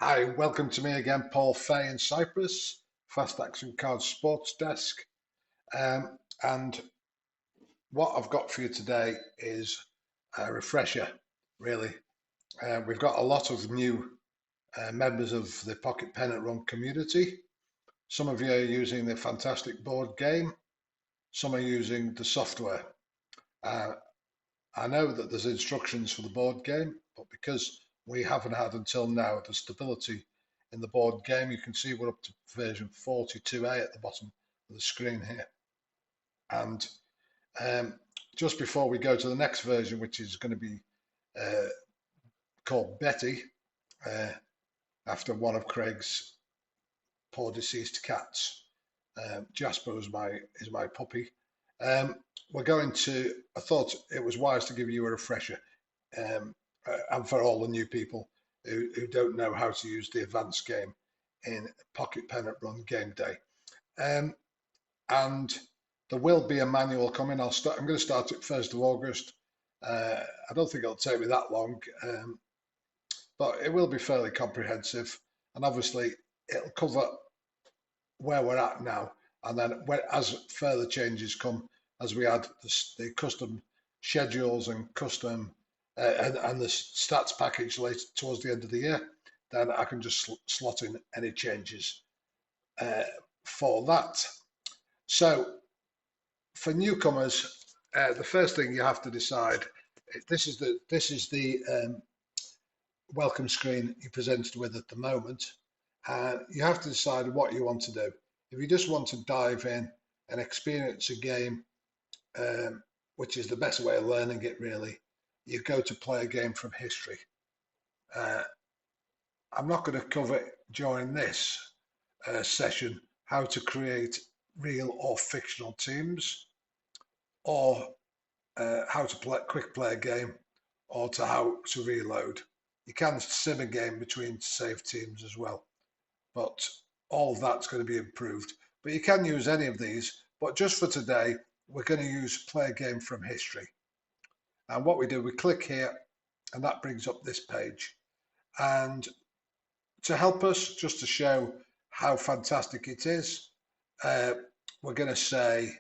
Hi, welcome to me again, Paul Fay in Cyprus, Fast Action Cards Sports Desk. And what I've got for you today is a refresher, really. We've got a lot of new members of the Pocket Pen and Run community. Some of you are using the fantastic board game, some are using the software. Uh, I know that there's instructions for the board game, but because we haven't had until now the stability in the board game, you can see we're up to version 42A at the bottom of the screen here. And um, just before we go to the next version, which is going to be called Betty, uh, after one of Craig's poor deceased cats. Jasper is my puppy. Um, we're going to. I thought it was wise to give you a refresher, and for all the new people who don't know how to use the advanced game in Pocket Pen and Run game day. And there will be a manual coming. I'm going to start it 1st of August. I don't think it'll take me that long, but it will be fairly comprehensive, and obviously it'll cover where we're at now, and then as further changes come, as we add the custom schedules and custom and the stats package later towards the end of the year, then I can just slot in any changes for that. So for newcomers, the first thing you have to decide, this is the welcome screen you're presented with at the moment. You have to decide what you want to do. If you just want to dive in and experience a game, which is the best way of learning it really, you go to play a game from history. I'm not going to cover during this session how to create real or fictional teams, or how to quick play a game, or to how to reload. You can sim a game between save teams as well, but all of that's going to be improved. But you can use any of these, but just for today, we're going to use play a game from history. And what we do, we click here, and that brings up this page. And to help us, just to show how fantastic it is, we're going to say,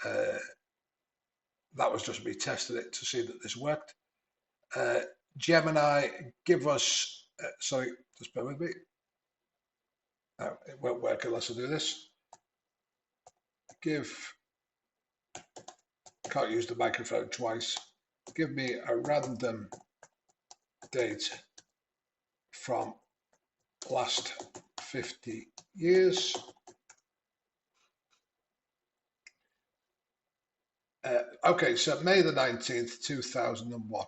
that was just me testing it to see that this worked. Gemini, give us, sorry, just bear with me. No, it won't work unless I do this. Can't use the microphone twice. Give me a random date from last 50 years. Okay, so May the 19th, 2001.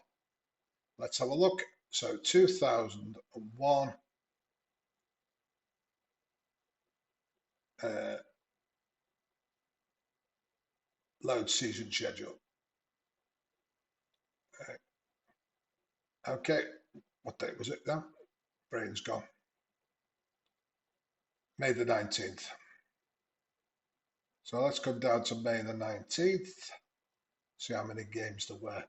Let's have a look. So 2001. Load season schedule. Okay, what date was it now? Brain's gone. May the 19th. So let's come down to May the 19th. See how many games there were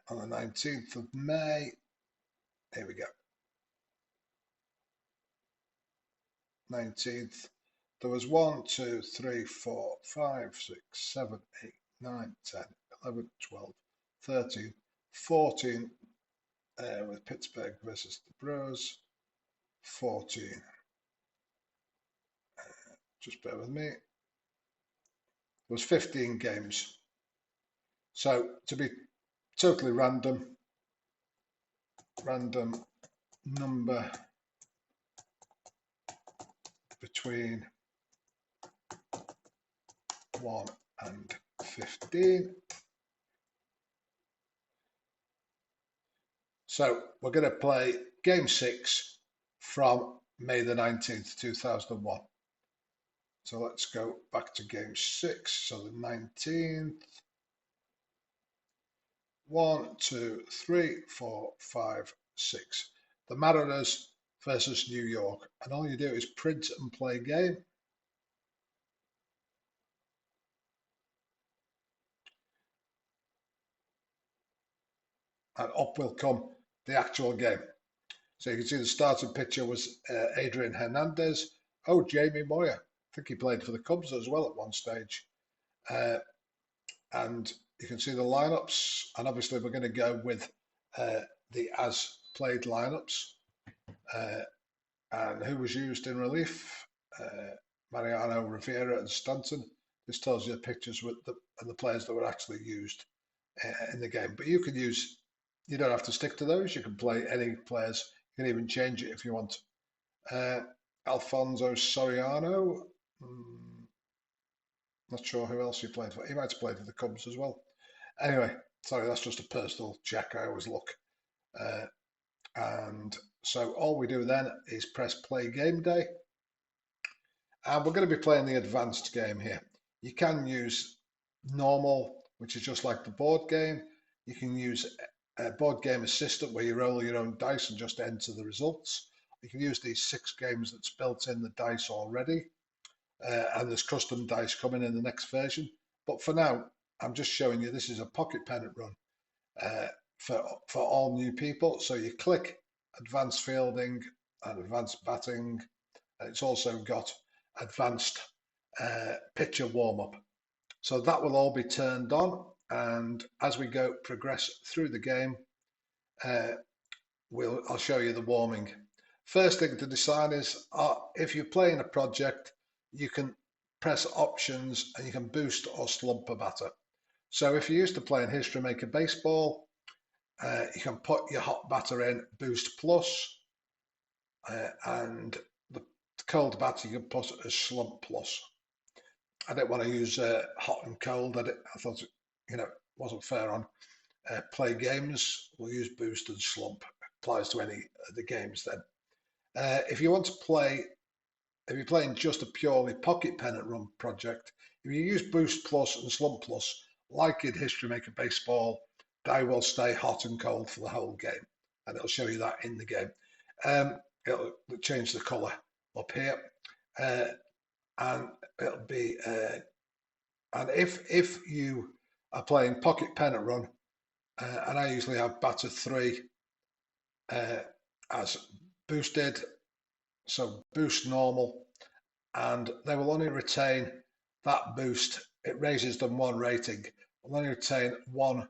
on the 19th of May. Here we go. 19th. There was 1, 2, 3, 4, 5, 6, 7, 8, 9, 10, 11, 12, 13, 14 with Pittsburgh versus the Brewers. 14. Just bear with me. There was 15 games. So to be totally random number between 1 and 15. So we're going to play game 6 from May the 19th, 2001. So let's go back to game 6. So the 19th. 1, 2, 3, 4, 5, 6. The Mariners versus New York. And all you do is print and play game. And up will come the actual game. So you can see the starting pitcher was Adrian Hernandez. Oh, Jamie Moyer. I think he played for the Cubs as well at one stage. And you can see the lineups. And obviously we're going to go with the as played lineups. And who was used in relief? Mariano Rivera and Stanton. This tells you the pictures with the players that were actually used in the game. But you don't have to stick to those. You can play any players. You can even change it if you want. Alfonso Soriano. Not sure who else he played for. He might have played for the Cubs as well. Anyway, sorry, that's just a personal check. I always look. And so all we do then is press play game day. And we're going to be playing the advanced game here. You can use normal, which is just like the board game. You can use a board game assistant where you roll your own dice and just enter the results. You can use these 6 games that's built in the dice already. And there's custom dice coming in the next version. But for now, I'm just showing you this is a pocket pennant run for all new people. So you click advanced fielding and advanced batting. And it's also got advanced pitcher warm-up. So that will all be turned on, and as we progress through the game, I'll show you the warming. First thing to decide is if you're playing a project, you can press options and you can boost or slump a batter. So if you're used to playing History Maker Baseball, you can put your hot batter in boost plus, and the cold batter you can put as slump plus. I didn't want to use hot and cold. I thought it wasn't fair on play games. We'll use boost and slump. Applies to any of the games then. If you want to play, if you're playing just a purely pocket pennant run project, if you use boost plus and slump plus, like in History Maker Baseball, die will stay hot and cold for the whole game, and it'll show you that in the game. It'll change the color up here. And it'll be and if you are playing pocket pennant run, and I usually have batter 3 as boosted, so boost normal, and they will only retain that boost. It raises them 1 rating. Will only retain 1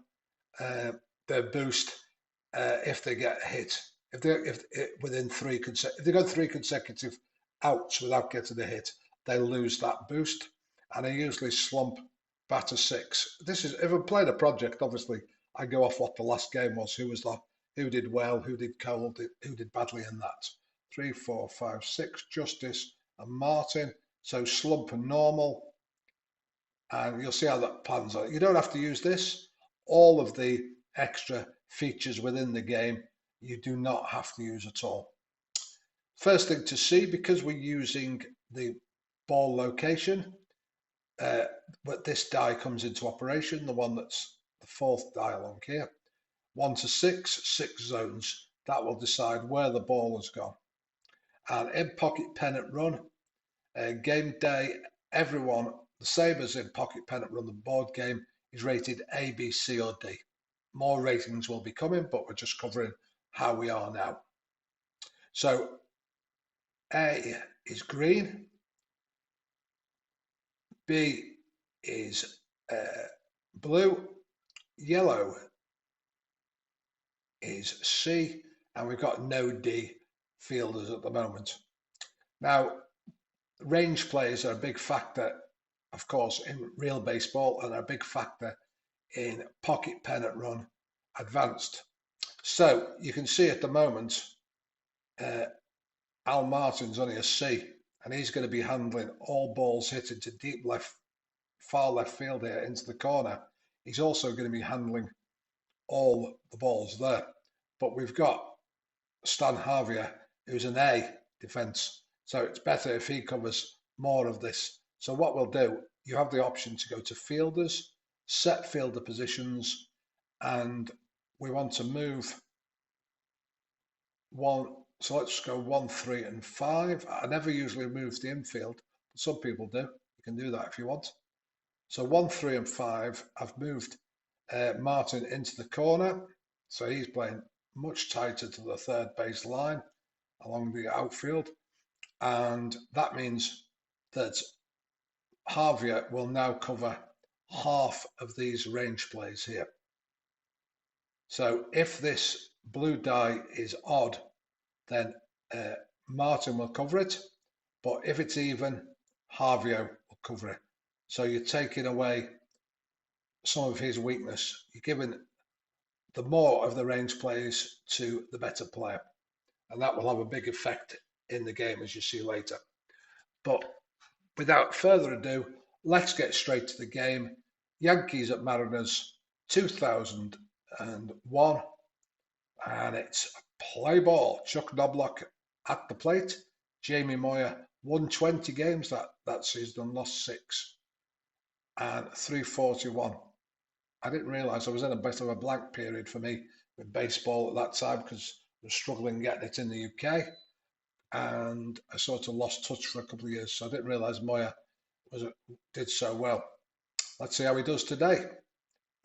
their boost if they get hit. If they go 3 consecutive outs without getting a hit, they lose that boost. And I usually slump batter 6. This is if I'm playing a project, obviously I go off what the last game was, who did well, who did cold, who did badly in that. 3, 4, 5, 6, Justice and Martin. So slump and normal. And you'll see how that pans out. You don't have to use this. All of the extra features within the game, you do not have to use at all. First thing to see, because we're using the ball location, but this die comes into operation, the one that's the 4th die along here. 1 to 6, 6 zones. That will decide where the ball has gone. And in Pocket Pennant Run, game day, everyone, the same as in Pocket Pennant Run, the board game is rated A, B, C, or D. More ratings will be coming, but we're just covering how we are now. So A is green, B is blue, yellow is C, and we've got no D fielders at the moment. Now, range players are a big factor, of course, in real baseball, and are a big factor in Pocket Pennant Run Advanced. So you can see at the moment, Al Martin's only a C, and he's going to be handling all balls hit into deep left, far left field here into the corner. He's also going to be handling all the balls there. But we've got Stan Javier, who's an A defense. So it's better if he covers more of this. So what we'll do, you have the option to go to fielders, set fielder positions, and we want to move 1. So let's go 1, 3, and 5. I never usually move the infield, but some people do. You can do that if you want. So 1, 3, and 5, I've moved Martin into the corner. So he's playing much tighter to the third base line along the outfield. And that means that Javier will now cover half of these range plays here. So if this blue die is odd, then Martin will cover it. But if it's even, Javier will cover it. So you're taking away some of his weakness. You're giving the more of the range plays to the better player. And that will have a big effect in the game, as you see later. But without further ado, let's get straight to the game. Yankees at Mariners 2001. And it's play ball. Chuck Knobloch at the plate. Jamie Moyer won 20 games that season and lost 6. And 341. I didn't realise I was in a bit of a blank period for me with baseball at that time because I was struggling getting it in the UK. And I sort of lost touch for a couple of years. So I didn't realise Moyer did so well. Let's see how he does today.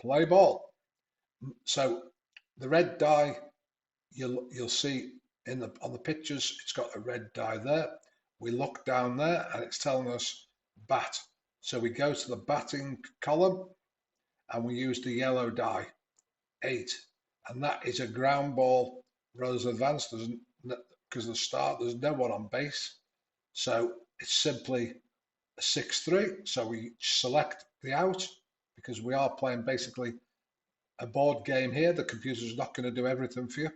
Play ball. So the red die, you'll see on the pictures, it's got a red die there. We look down there and it's telling us bat. So we go to the batting column and we use the yellow die, 8. And that is a ground ball, runners advanced, because of the start, there's no one on base. So it's simply a 6-3. So we select the out because we are playing basically a board game here. The computer's not going to do everything for you.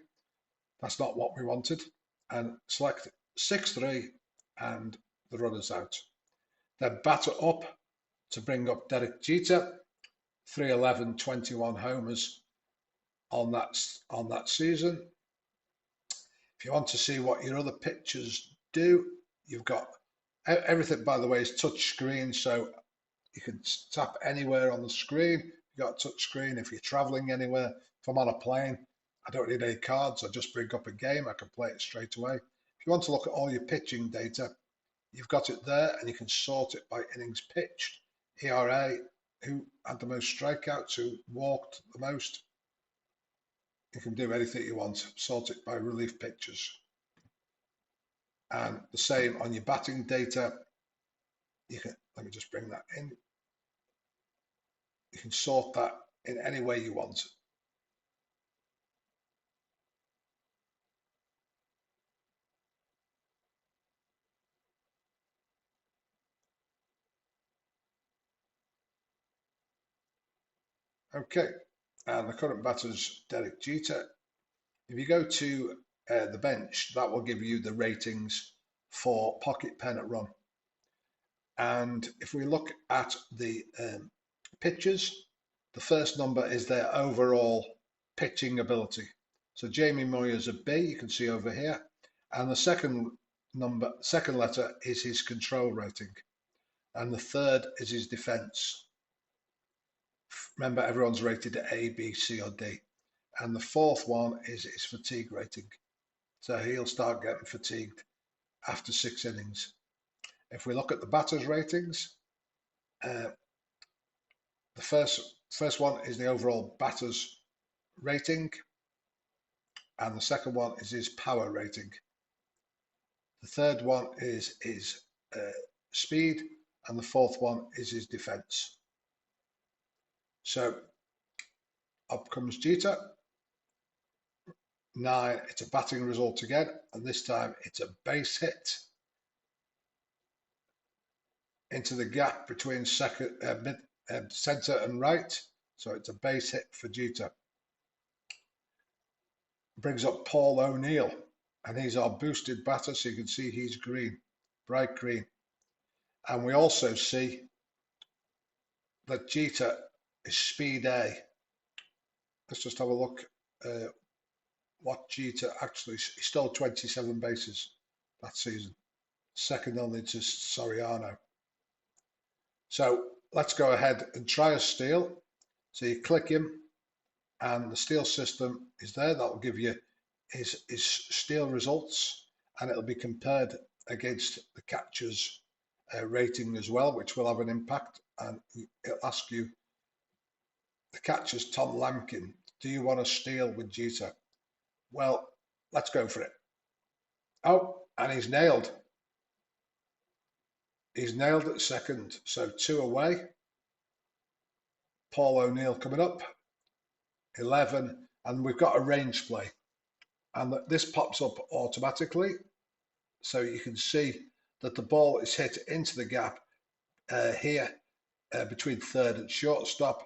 That's not what we wanted. And select 6-3 and the runner's out. Then batter up to bring up Derek Jeter, 311, 21 homers on that season. If you want to see what your other pitchers do, you've got everything, by the way, is touch screen, so you can tap anywhere on the screen. You've got a touch screen. If you're traveling anywhere, if I'm on a plane, I don't need any cards. I just bring up a game. I can play it straight away. If you want to look at all your pitching data, you've got it there, and you can sort it by innings pitched, ERA, who had the most strikeouts, who walked the most. You can do anything you want, sort it by relief pitchers. And the same on your batting data. You can, let me just bring that in. You can sort that in any way you want. Okay, and the current batter's Derek Jeter. If you go to the bench, that will give you the ratings for pocket pen at run. And if we look at the pitchers, the first number is their overall pitching ability. So Jamie Moyer's a B, you can see over here. And the second letter is his control rating. And the third is his defense. Remember, everyone's rated at A, B, C, or D. And the fourth one is his fatigue rating. So he'll start getting fatigued after 6 innings. If we look at the batter's ratings, the first one is the overall batter's rating, and the second one is his power rating. The third one is his speed, and the fourth one is his defense. So up comes Jeter. 9, it's a batting result again, and this time it's a base hit into the gap between center and right. So it's a base hit for Jeter. Brings up Paul O'Neill, and he's our boosted batter, so you can see he's green, bright green. And we also see that Jeter is speed A. Let's just have a look what Jeter actually, he stole 27 bases that season, second only to Soriano. So let's go ahead and try a steal. So you click him and the steal system is there. That will give you his steal results, and it'll be compared against the catcher's rating as well, which will have an impact. And it'll ask you, the catcher's Tom Lampkin, do you want to steal with Jeter? Well, let's go for it. Oh, and he's nailed. He's nailed at second. So 2 away. Paul O'Neill coming up. 11. And we've got a range play. And this pops up automatically. So you can see that the ball is hit into the gap here between third and shortstop.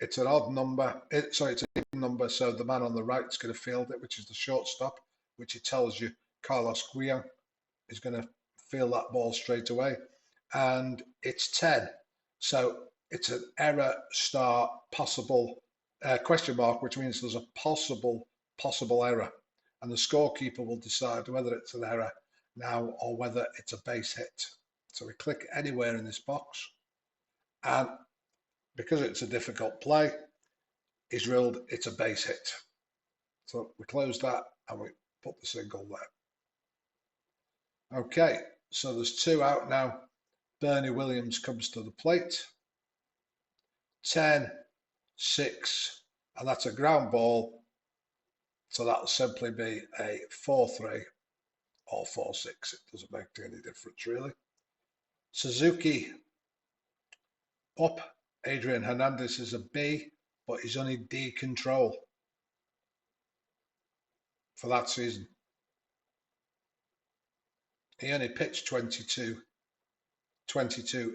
It's an odd number. It's an even number, so the man on the right is going to field it, which is the shortstop, which it tells you Carlos Guillen is going to field that ball straight away. And it's 10. So it's an error star possible question mark, which means there's a possible error. And the scorekeeper will decide whether it's an error now or whether it's a base hit. So we click anywhere in this box, and because it's a difficult play, he's ruled it's a base hit. So we close that and we put the single there. Okay, so there's 2 out now. Bernie Williams comes to the plate. 10, 6, and that's a ground ball. So that'll simply be a 4-3 or 4-6. It doesn't make any difference really. Suzuki up. Adrian Hernandez is a B, but he's only D control for that season. He only pitched 22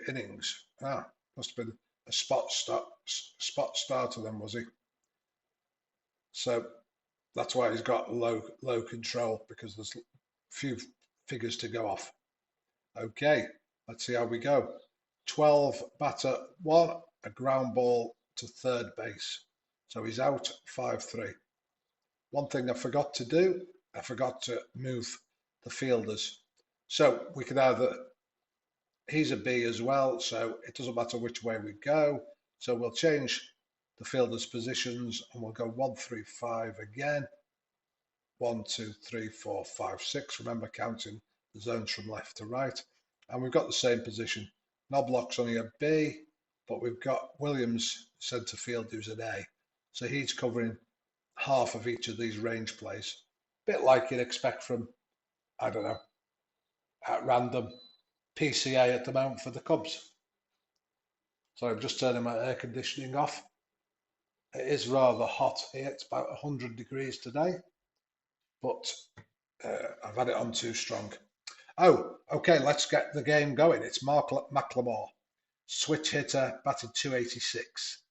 innings. Must have been a spot starter then, was he? So that's why he's got low control, because there's a few figures to go off. Okay, let's see how we go. 12, batter 1, a ground ball to third base. So he's out 5-3. One thing I forgot to do, I forgot to move the fielders. So we could either, he's a B as well, so it doesn't matter which way we go. So we'll change the fielders' positions and we'll go 1, 3, 5 again. 1, 2, 3, 4, 5, 6. Remember counting the zones from left to right. And we've got the same position. Knobloch's only a B, but we've got Williams centre field, who's an A. So he's covering half of each of these range plays. Bit like you'd expect from, I don't know, at random PCA at the moment for the Cubs. So I'm just turning my air conditioning off. It is rather hot here. It's about 100 degrees today, but I've had it on too strong. Oh, okay, let's get the game going. It's Mark McLemore, switch hitter, batted 286.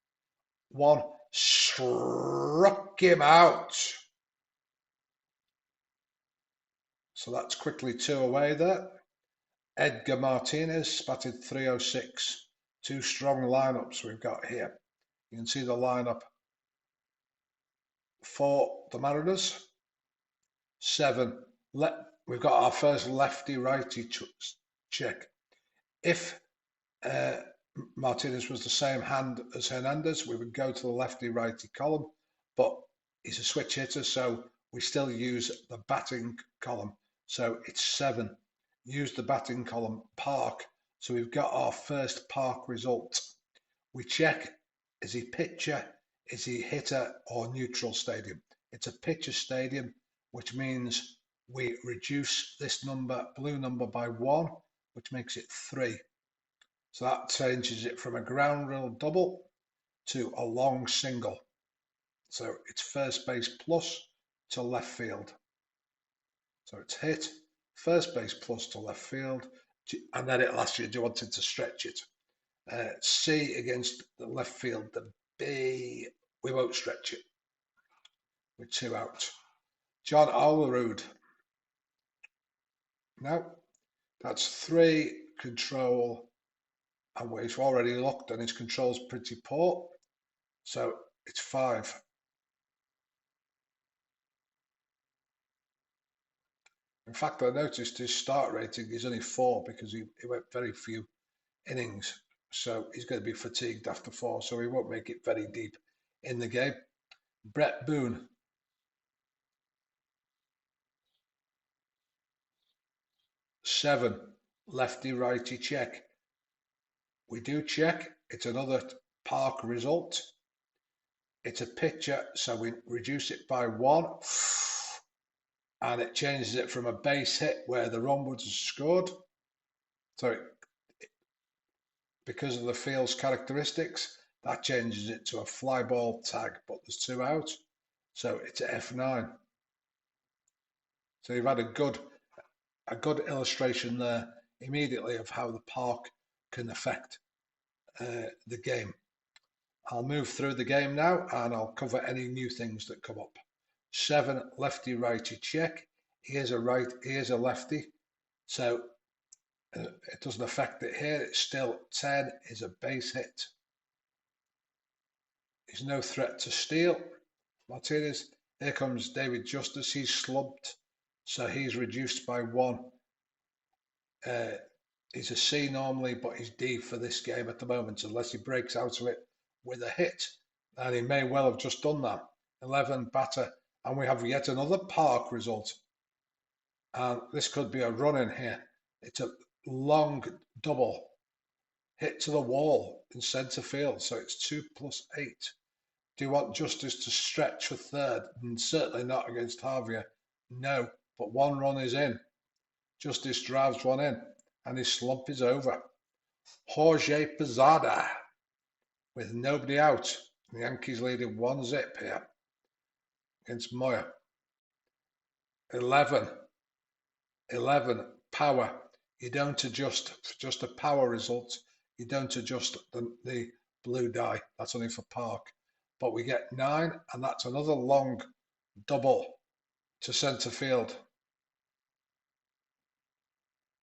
1 struck him out. So that's quickly 2 away there. Edgar Martinez batted 306. 2 strong lineups we've got here. You can see the lineup for the Mariners. 7. We've got our first lefty-righty check. If Martinez was the same hand as Hernandez, we would go to the lefty-righty column, but he's a switch hitter, so we still use the batting column. So it's 7. Use the batting column, Park. So we've got our first Park result. We check, is he pitcher, is he hitter, or neutral stadium? It's a pitcher stadium, which means we reduce this number, blue number, by 1, which makes it 3. So that changes it from a ground rule double to a long single. So it's first base plus to left field. So it's hit, first base plus to left field, and then it'll ask you, do you want it to stretch it? C against the left field, the B, we won't stretch it. With 2 out. John Olerud. No, that's 3 control, and we've already looked and his control's pretty poor. So it's 5. In fact, I noticed his start rating is only 4 because he went very few innings. So he's going to be fatigued after 4, so he won't make it very deep in the game. Brett Boone. 7, lefty-righty check. We do check. It's another Park result. It's a picture, so we reduce it by 1, and it changes it from a base hit where the run would have scored. So because of the field's characteristics, that changes it to a fly ball tag, but there's 2 out. So it's F9. So you've had a good illustration there immediately of how the park can affect the game. I'll move through the game now and I'll cover any new things that come up. 7, lefty righty check. He is a lefty, so it doesn't affect it here. It's still 10 is a base hit. He's no threat to steal. Martinez. Here comes David Justice. He's slumped, so he's reduced by 1. He's a C normally, but he's D for this game at the moment, unless he breaks out of it with a hit. And he may well have just done that. 11 batter, and we have yet another park result. And this could be a run in here. It's a long double hit to the wall in centre field, so it's 2 + 8. Do you want Justice to stretch for third? And certainly not against Javier. No, but 1 run is in. Justice drives 1 in, and his slump is over. Jorge Posada with nobody out. The Yankees leading 1-0 here against Moya. 11 power. You don't adjust for just a power result. You don't adjust the blue die. That's only for park. But we get 9, and that's another long double to centre field.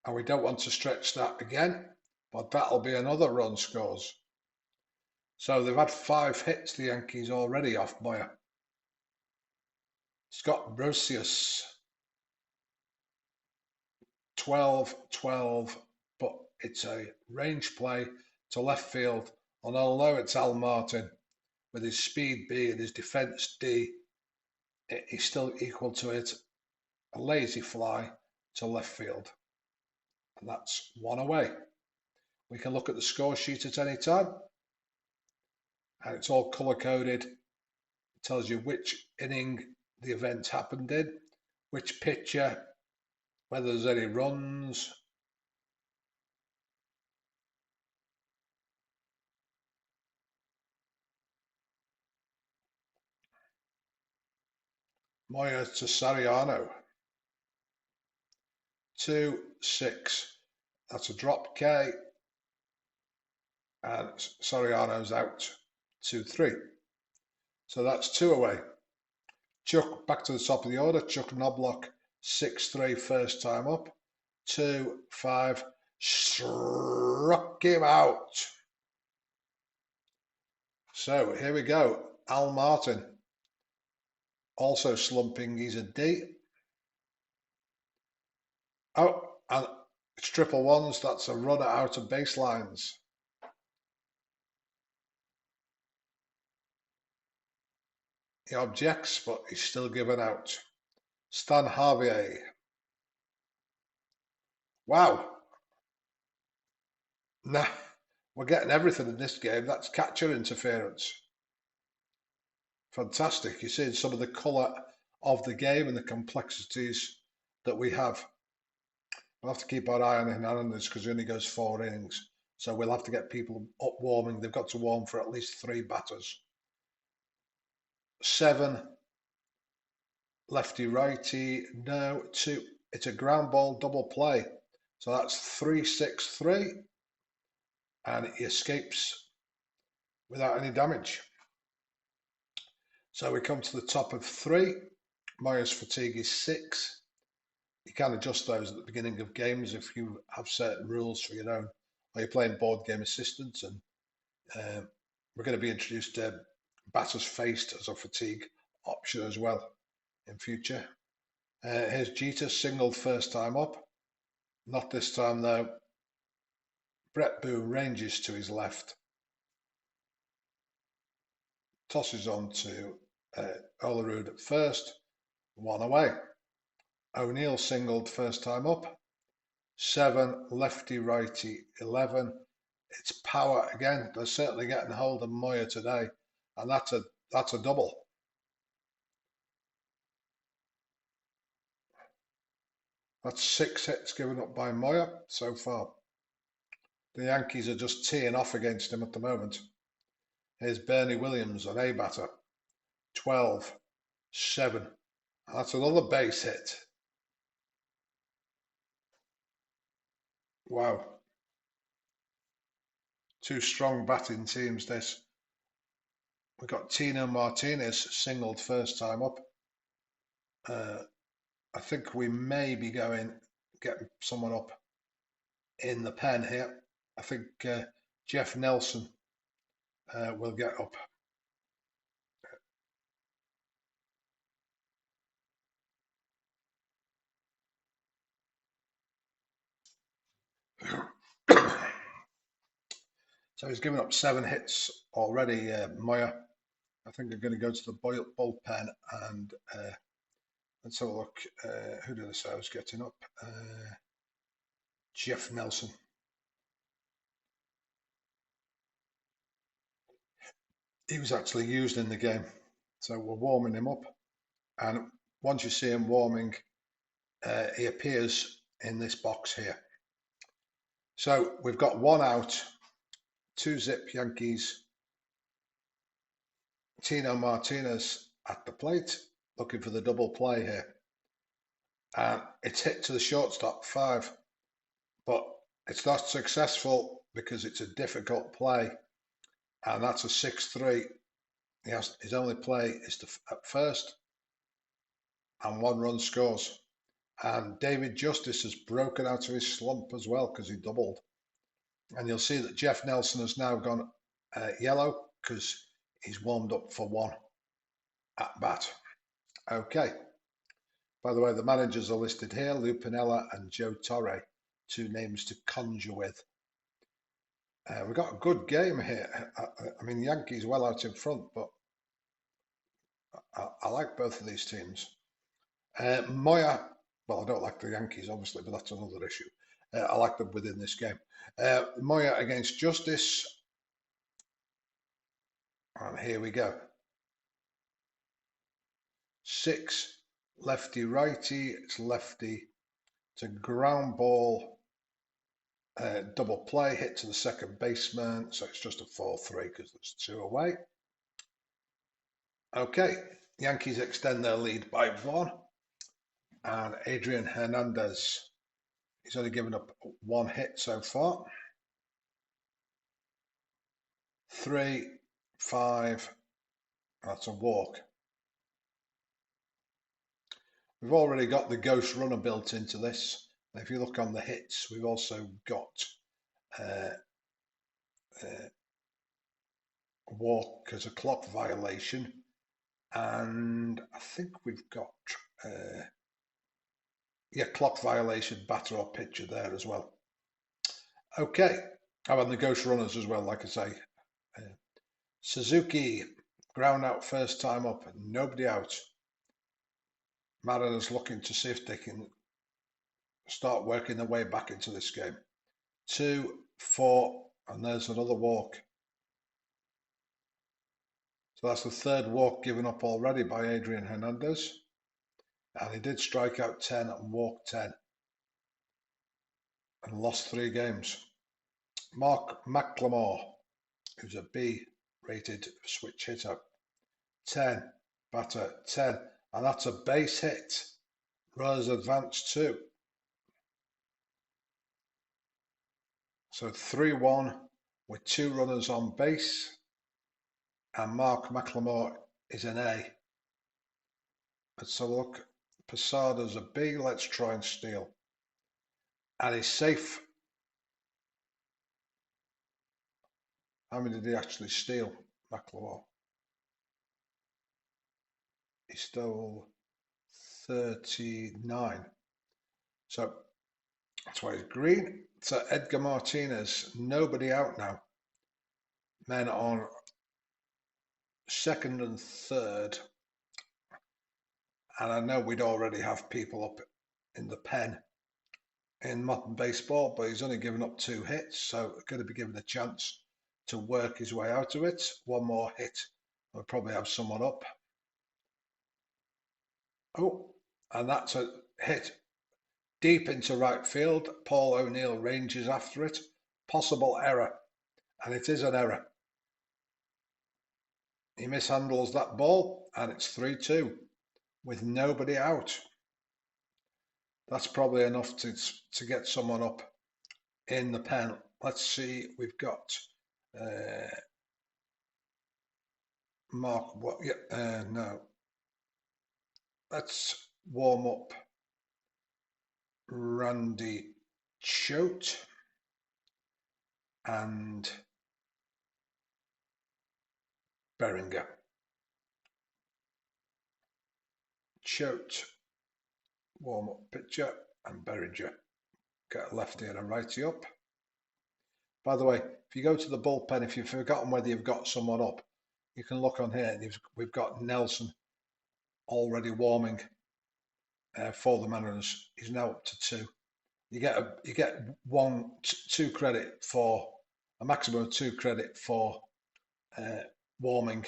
And we don't want to stretch that again, but that'll be another run scores. So they've had 5 hits, the Yankees, already off Moya. Scott Brosius, 12, but it's a range play to left field. And although it's Al Martin, with his speed B and his defence D, he's still equal to it. A lazy fly to left field. And that's 1 away. We can look at the score sheet at any time. And it's all colour-coded. It tells you which inning the event happened in, which pitcher, whether there's any runs. Moya to Sariano. 2-6. That's a drop K. And Soriano's out. 2-3. So that's 2 away. Chuck back to the top of the order. Chuck Knobloch, 6-3 first time up. 2-5. Struck him out. So here we go. Al Martin also slumping. He's a D. Oh, and it's triple ones. That's a runner out of baselines. He objects, but he's still given out. Stan Javier. Wow. Nah, we're getting everything in this game. That's catcher interference. Fantastic. You're seeing some of the colour of the game and the complexities that we have. We'll have to keep our eye on Hernandez because he only goes 4 innings. So we'll have to get people up warming. They've got to warm for at least 3 batters. 7, lefty righty, no, 2. It's a ground ball double play. So that's 3-6-3. And he escapes without any damage. So we come to the top of 3. Moya's fatigue is 6. You can adjust those at the beginning of games if you have certain rules for your own, or you're playing board game assistants. And we're going to be introduced to batters faced as a fatigue option as well in future. Here's Jeter, singled first time up. Not this time though. Brett Boone ranges to his left. Tosses on to Olerud at first. 1 away. O'Neill singled first time up. 7, lefty righty, 11. It's power again. They're certainly getting hold of Moya today. And that's a That's a double. That's 6 hits given up by Moya so far. The Yankees are just teeing off against him at the moment. Here's Bernie Williams, an A batter. 12, 7. That's another base hit. Wow. Two strong batting teams, this. We've got Tino Martinez singled first time up. I think we may be getting someone up in the pen here. I think Jeff Nelson will get up. So he's given up 7 hits already, Moya. I think they're going to go to the bullpen and let's have a look. Who did I say I was getting up? Jeff Nelson. He was actually used in the game. So we're warming him up. And once you see him warming, he appears in this box here. So we've got 1 out, 2-zip Yankees. Tino Martinez at the plate, looking for the double play here. And it's hit to the shortstop, 5. But it's not successful because it's a difficult play. And that's a 6-3. His only play is at first. And 1 run scores. And David Justice has broken out of his slump as well because he doubled. And you'll see that Jeff Nelson has now gone yellow because he's warmed up for 1 at bat. Okay. By the way, the managers are listed here, Lou Piniella and Joe Torre, 2 names to conjure with. We've got a good game here. I mean, the Yankees well out in front, but I like both of these teams. Moya, well, I don't like the Yankees, obviously, but that's another issue. I like them within this game. Moya against Justice. And here we go. 6, lefty righty. It's lefty. It's a ground ball. Double play, hit to the second baseman. So it's just a 4-3 because there's 2 away. Okay. Yankees extend their lead by 1. And Adrian Hernandez, he's only given up 1 hit so far. 3, 5, that's a walk. We've already got the ghost runner built into this. And if you look on the hits, we've also got a walk as a clock violation. And I think we've got, clock violation, batter or pitcher there as well. Okay, I'm on the ghost runners as well, like I say. Suzuki, ground out first time up, nobody out. Mariners looking to see if they can start working their way back into this game. 2, 4, and there's another walk. So that's the 3rd walk given up already by Adrian Hernandez. And he did strike out 10 and walk 10. And lost 3 games. Mark McLemore, who's a B-rated switch hitter. 10, batter 10. And that's a base hit. Runners advanced 2. So 3-1 with 2 runners on base. And Mark McLemore is an A. Let's have a look. Posada's a B. Let's try and steal. And he's safe. How many did he actually steal, McLemore? He stole 39. So that's why he's green. So Edgar Martinez, nobody out now. Men on 2nd and 3rd. And I know we'd already have people up in the pen in modern baseball, but he's only given up 2 hits, so going to be given a chance to work his way out of it. 1 more hit We'll probably have someone up. Oh, and that's a hit deep into right field. Paul O'Neill ranges after it. Possible error, and it is an error. He mishandles that ball, and it's 3-2 with nobody out. That's probably enough to get someone up in the pen. Let's see, we've got Mark. What? Yeah, no. Let's warm up Randy Choate and Beringer. Choate, warm up pitcher, and Beringer. Get a lefty and a righty up. By the way, if you go to the bullpen, if you've forgotten whether you've got someone up, you can look on here and we've got Nelson already warming for the Mariners. He's now up to 2. You get 2 credit for a maximum of 2 credit for warming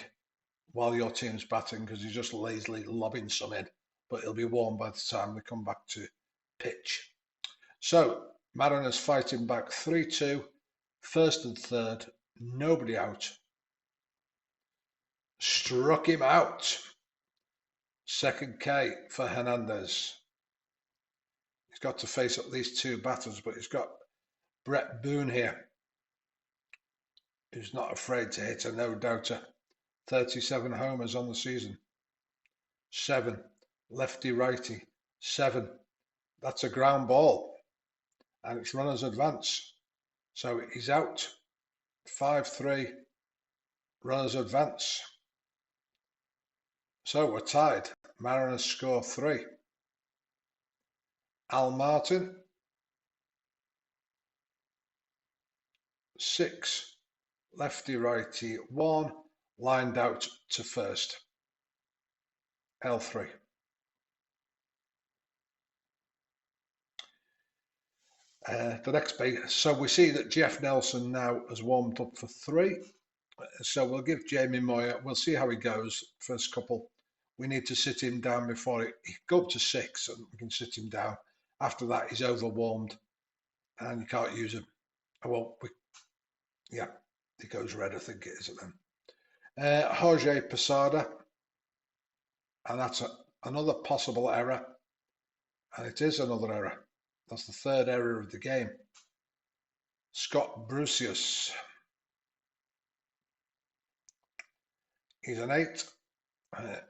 while your team's batting, because you're just lazily lobbing some in, but it'll be warm by the time we come back to pitch. So Mariners fighting back 3-2, first and third, nobody out. Struck him out. Second K for Hernandez. He's got to face at least 2 batters, but he's got Brett Boone here, who's not afraid to hit a no-doubter. 37 homers on the season. 7. Lefty-righty. 7. That's a ground ball. And it's runners advance. So he's out. 5-3. Runners advance. So we're tied. Mariners score 3. Al Martin. 6. Lefty-righty. 1. Lined out to first. L3. The next base. So we see that Jeff Nelson now has warmed up for 3. So we'll give Jamie Moyer, we'll see how he goes. First couple, we need to sit him down before he go up to 6 and we can sit him down. After that, he's overwarmed and you can't use him. Well, yeah, he goes red, I think it is then. Jorge Posada, and that's another possible error. And it is another error. That's the 3rd error of the game. Scott Brucius. He's an 8.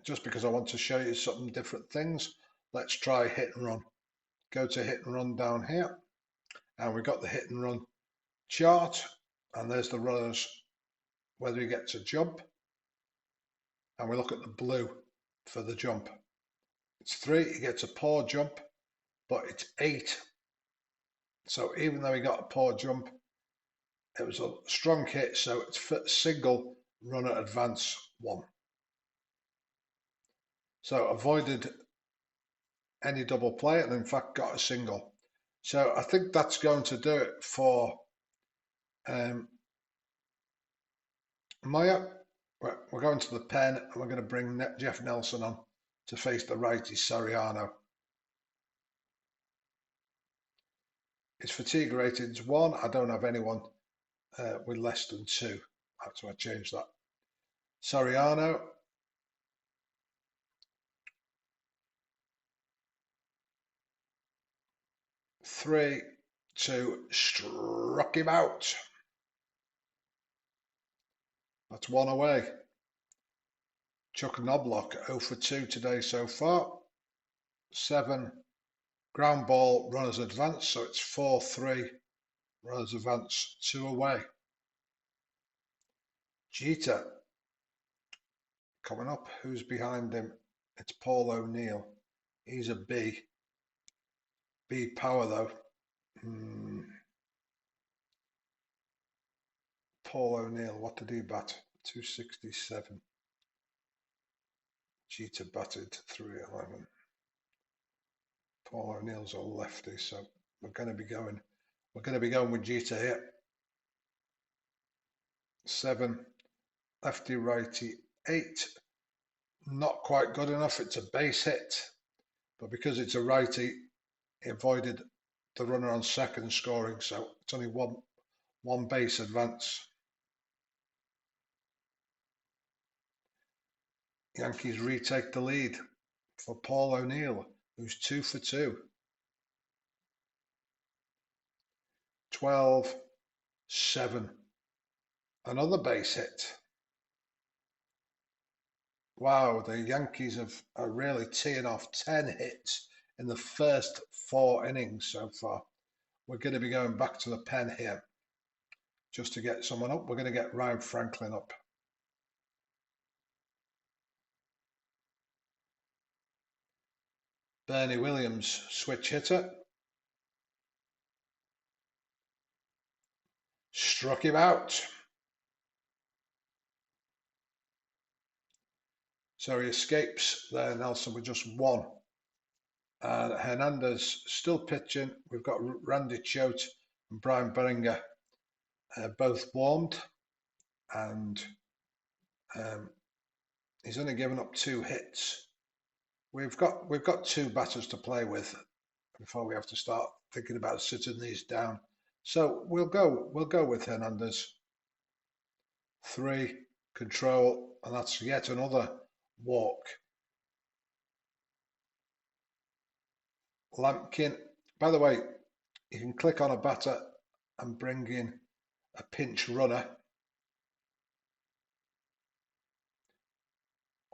Just because I want to show you some different things, let's try hit and run. Go to hit and run down here. And we've got the hit and run chart. And there's the runners, whether he gets a jump. And we look at the blue for the jump. It's 3, he gets a poor jump, but it's 8. So even though he got a poor jump, it was a strong hit, so it's single runner advance 1. So avoided any double play and in fact got a single. So I think that's going to do it for Moyer. We're going to the pen and we're going to bring Jeff Nelson on to face the righty Soriano. His fatigue rating's 1. I don't have anyone with less than 2. So I changed that. Soriano. Three, 2, struck him out. That's 1 away. Chuck Knobloch 0 for 2 today so far. 7, ground ball, runners advance, so it's 4-3, runners advance, 2 away. Jeter coming up. Who's behind him? It's Paul O'Neill. He's a B. B power though. Paul O'Neill, what did he bat? 267. Jeter batted 311. Paul O'Neill's a lefty, so we're going to be going with Jeter here. 7, lefty righty 8, not quite good enough. It's a base hit, but because it's a righty, he avoided the runner on second scoring, so it's only one base advance. Yankees retake the lead for Paul O'Neill, who's 2 for 2. 12-7. Another base hit. Wow, the Yankees are really teeing off 10 hits in the first 4 innings so far. We're going to be going back to the pen here just to get someone up. We're going to get Ryan Franklin up. Bernie Williams, switch hitter. Struck him out. So he escapes there, Nelson, with just 1. And Hernandez still pitching. We've got Randy Choate and Brian Beringer both warmed. And he's only given up 2 hits. We've got 2 batters to play with before we have to start thinking about sitting these down. So we'll go with Hernandez. 3, control, and that's yet another walk. Lampkin, by the way, you can click on a batter and bring in a pinch runner,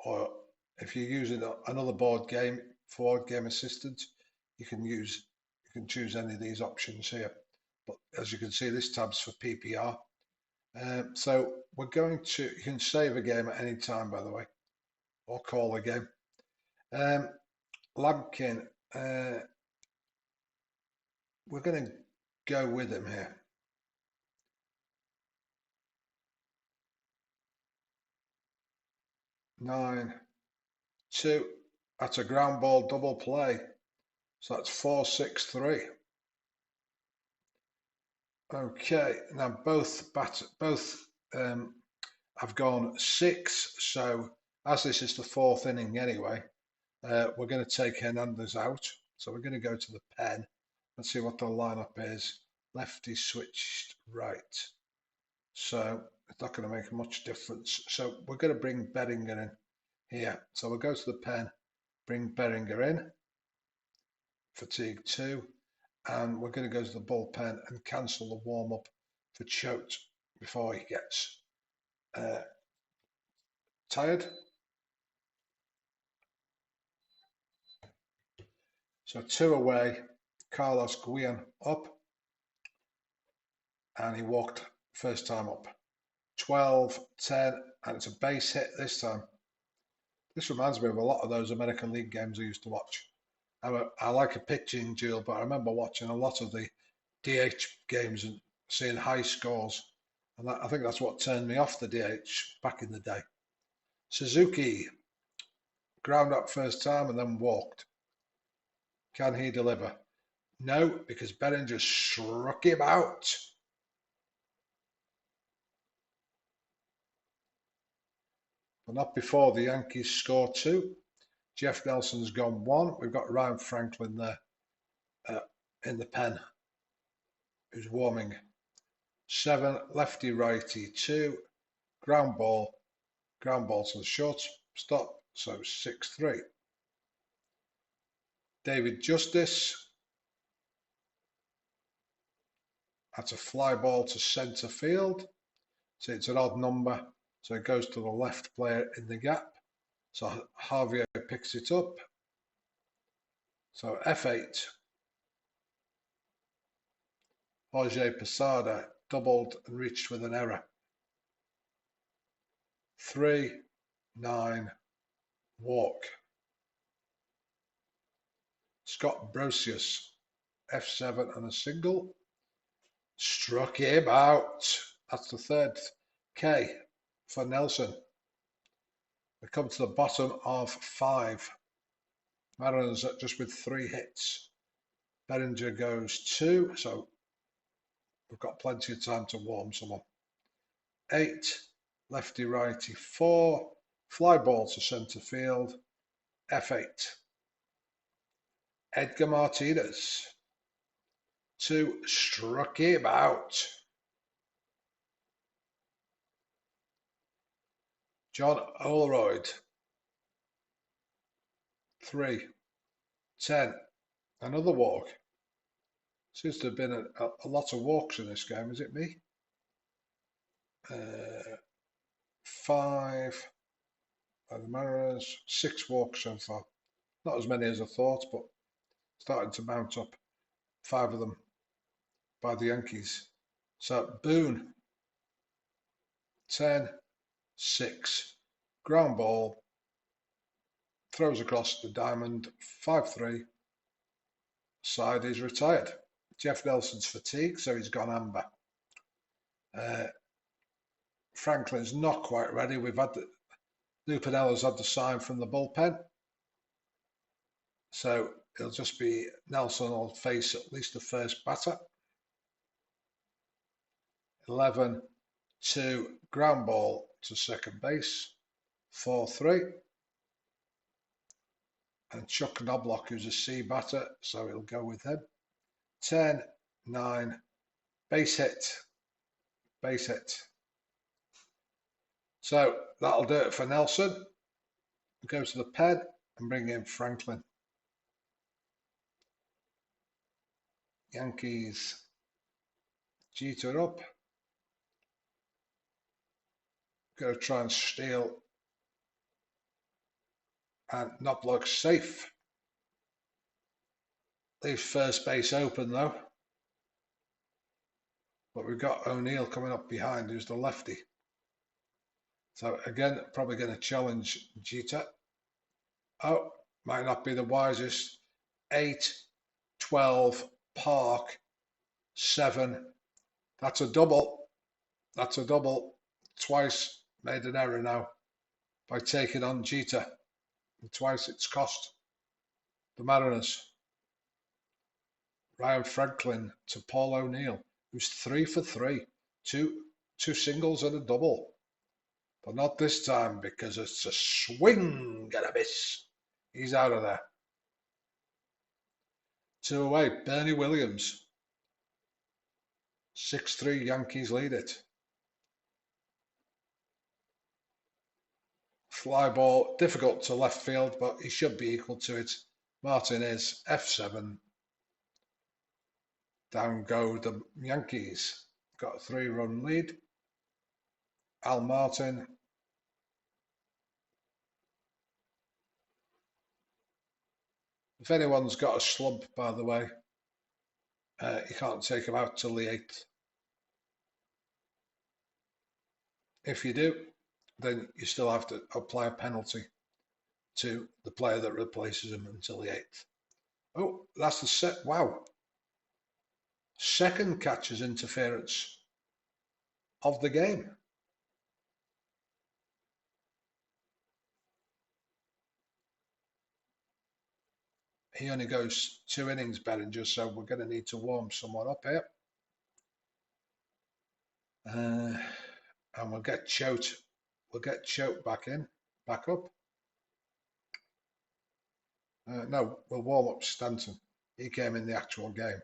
or if you're using another board game, forward game assistant, you can choose any of these options here. But as you can see, this tab's for PPR. So we're going to, you can save a game at any time, by the way, or call a game. Lampkin, we're going to go with him here. 9-2. That's a ground ball double play. So that's 4-6-3. Okay, now both have gone 6. So as this is the 4th inning anyway, we're going to take Hernandez out. So we're going to go to the pen. Let's see what the lineup is. Lefty switched right. So it's not going to make much difference. So we're going to bring Beringer in here. So we'll go to the pen, bring Beringer in. Fatigue 2. And we're going to go to the bullpen and cancel the warm-up for Choate before he gets tired. So 2 away, Carlos Guillen up, and he walked first time up. 12-10, and it's a base hit this time. This reminds me of a lot of those American League games I used to watch. I like a pitching duel, but I remember watching a lot of the DH games and seeing high scores, and I think that's what turned me off the DH back in the day. Suzuki ground up first time and then walked. Can he deliver? No, because Beringer struck him out. But not before the Yankees score 2. Jeff Nelson's gone 1. We've got Ryan Franklin there in the pen, who's warming. 7, lefty righty 2, ground ball to the short stop, so 6-3. David Justice, that's a fly ball to centre field, so it's an odd number, so it goes to the left player in the gap. So Javier picks it up. So F8. Jorge Posada doubled and reached with an error. 3-9 walk. Scott Brosius, F7 and a single. Struck him out. That's the 3rd K for Nelson. We come to the bottom of 5. Mariners just with 3 hits. Beringer goes 2, so we've got plenty of time to warm someone. 8, lefty righty 4, Fly ball to centre field, F8. Edgar Martinez to struck him out. John Olerud, 3, 10. Another walk. Seems to have been a lot of walks in this game, is it me? 5. The Mariners, 6 walks so far. Not as many as I thought, but starting to mount up. 5 of them by the Yankees. So Boone, 10, 6. Ground ball, throws across the diamond, 5-3. Side is retired. Jeff Nelson's fatigued, so he's gone amber. Franklin's not quite ready. Lou Pinella's had the sign from the bullpen. So it'll just be Nelson will face at least the first batter. 11, 2, ground ball to second base, 4-3. And Chuck Knobloch, who's a C batter, so he'll go with him. 10, 9, base hit. Base hit. So that'll do it for Nelson. We'll go to the pen and bring in Franklin. Yankees, Jeter up. Going to try and steal. And Knobloch's safe. Leaves first base open though. But we've got O'Neill coming up behind, who's the lefty. So again, probably going to challenge Jeter. Oh, might not be the wisest. 8, 12, Park, 7. That's a double. That's a double. Twice made an error now by taking on Jeter. And twice it's cost the Mariners. Ryan Franklin to Paul O'Neill, who's 3 for 3. Two singles and a double. But not this time because it's a swing and a miss. He's out of there. 2 away, Bernie Williams. 6-3, Yankees lead it. Fly ball, difficult to left field, but he should be equal to it. Martinez, F7. Down go the Yankees. Got a 3-run lead. Al Martin. If anyone's got a slump, by the way, you can't take him out till the 8th. If you do, then you still have to apply a penalty to the player that replaces him until the 8th. Oh, that's the set. Wow. Second catcher's interference of the game. He only goes 2 innings, Bellinger, so we're going to need to warm someone up here. And we'll get Choate. We'll get Choate back up. No, we'll warm up Stanton. He came in the actual game.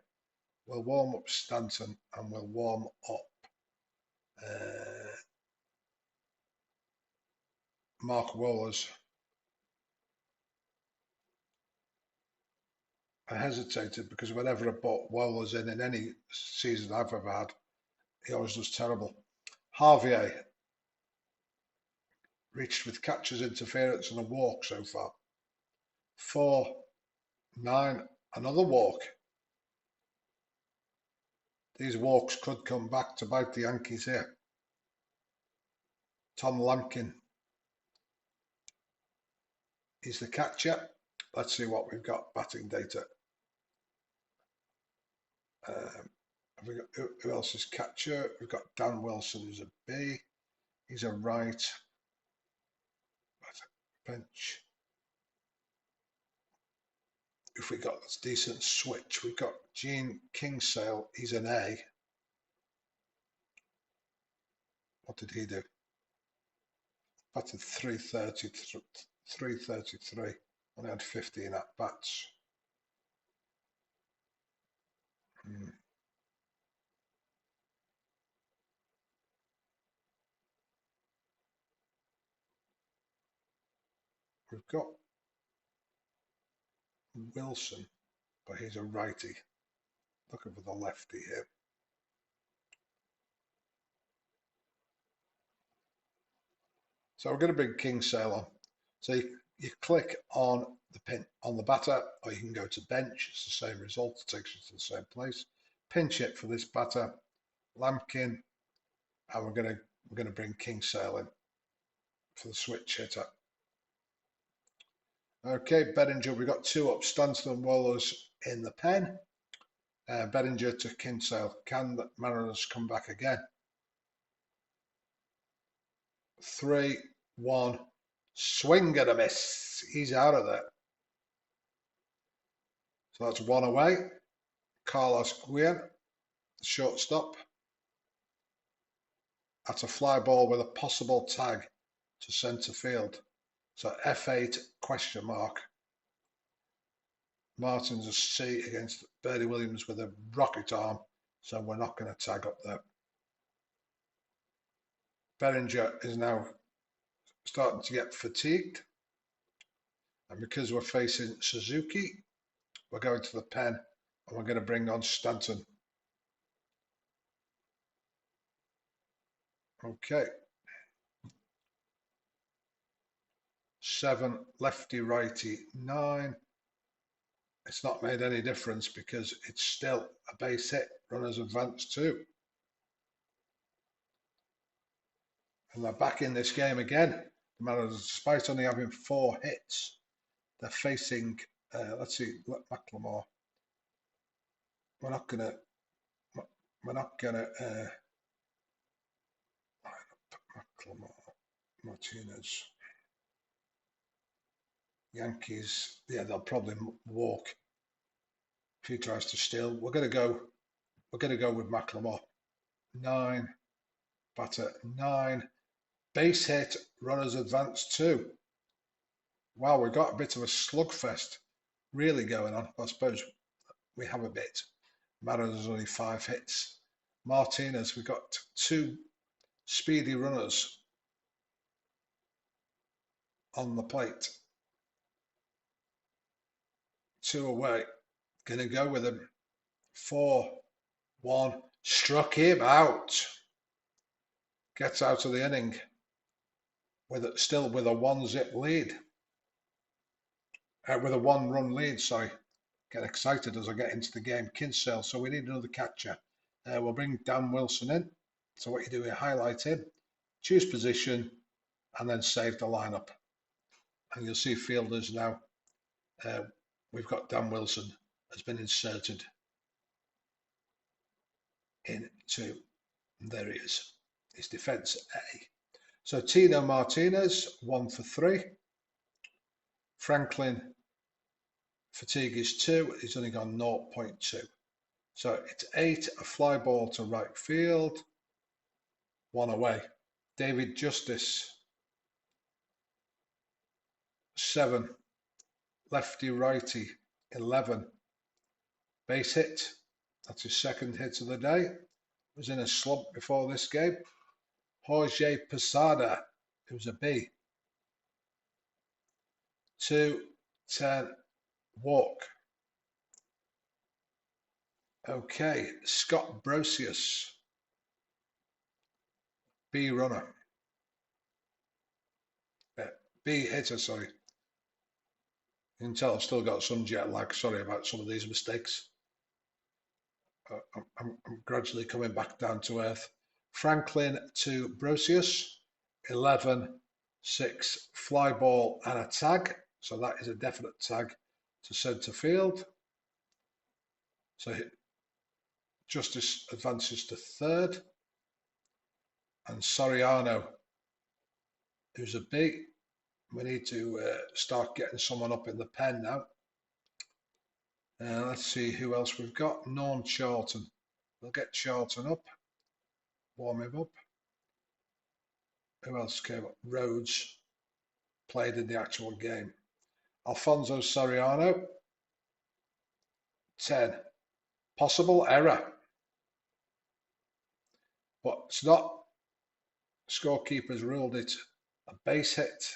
We'll warm up Stanton and we'll warm up Mark Wohlers. I hesitated because whenever I bought Wohlers in any season I've ever had, he always does terrible. Harvier reached with catcher's interference and a walk so far. 4, 9, another walk. These walks could come back to bite the Yankees here. Tom Lampkin is the catcher. Let's see what we've got batting data. Who else is catcher? We've got Dan Wilson, who's a B. He's a right. Bench. If we got this decent switch, we've got Gene Kingsale. He's an A. What did he do? batted 333, only had 15 at bats. We've got Wilson, but he's a righty. Looking for the lefty here. So we're going to bring Kingsale on. So you click on the pin on the batter, or you can go to bench. It's the same result. It takes you to the same place. Pinch it for this batter, Lampkin, and we're going to bring Kingsale in for the switch hitter. Okay, Bedinger, we've got 2 up, Stanton and Wallace in the pen. Bedinger to Kinsale. Can the Mariners come back again? 3, 1, swing and a miss. He's out of there. So that's 1 away. Carlos Guillen, shortstop. That's a fly ball with a possible tag to centre field. So F8 question mark. Martin's a C against Birdie Williams with a rocket arm, so we're not going to tag up there. Beringer is now starting to get fatigued, and because we're facing Suzuki, we're going to the pen and we're going to bring on Stanton. Okay. 7, lefty, righty, 9. It's not made any difference because it's still a base hit. Runners advance 2. And they're back in this game again. The Mariners, despite only having 4 hits, they're facing, let's see, McLemore. We're not gonna line up McLemore, Martinez. Yankees, yeah, they'll probably walk if he tries to steal. We're gonna go with McLemore. 9, batter 9, base hit, runners advance 2. Wow, we've got a bit of a slugfest really going on. I suppose we have a bit. Mariners only 5 hits. Martinez, we've got 2 speedy runners on the plate. 2 away. Gonna go with him. 4, 1, struck him out. Gets out of the inning still with a 1-zip lead. With a 1-run lead, sorry. Get excited as I get into the game. Kinsale, so we need another catcher. We'll bring Dan Wilson in. So what you do, you highlight him, choose position, and then save the lineup. And you'll see fielders now. We've got Dan Wilson has been inserted into, there he is. His defense A. So Tino Martinez, 1 for 3. Franklin, fatigue is 2. He's only gone 0.2. So it's 8, a fly ball to right field, 1 away. David Justice, 7, lefty, righty, 11, base hit. That's his 2nd hit of the day. Was in a slump before this game. Jorge Posada, it was a B. 2, 10, walk. Okay, Scott Brosius, B runner. B hitter, sorry. You can tell I've still got some jet lag. Sorry about some of these mistakes. I'm gradually coming back down to earth. Franklin to Brosius, 11, 6, fly ball and a tag. So that is a definite tag to centre field. So Justice advances to 3rd. And Soriano, who's a B. We need to start getting someone up in the pen now. Let's see who else we've got. Norm Charlton. We'll get Charlton up. Warm him up. Who else came up? Rhodes played in the actual game. Alfonso Soriano, 10. Possible error, but it's not. Scorekeepers ruled it a base hit.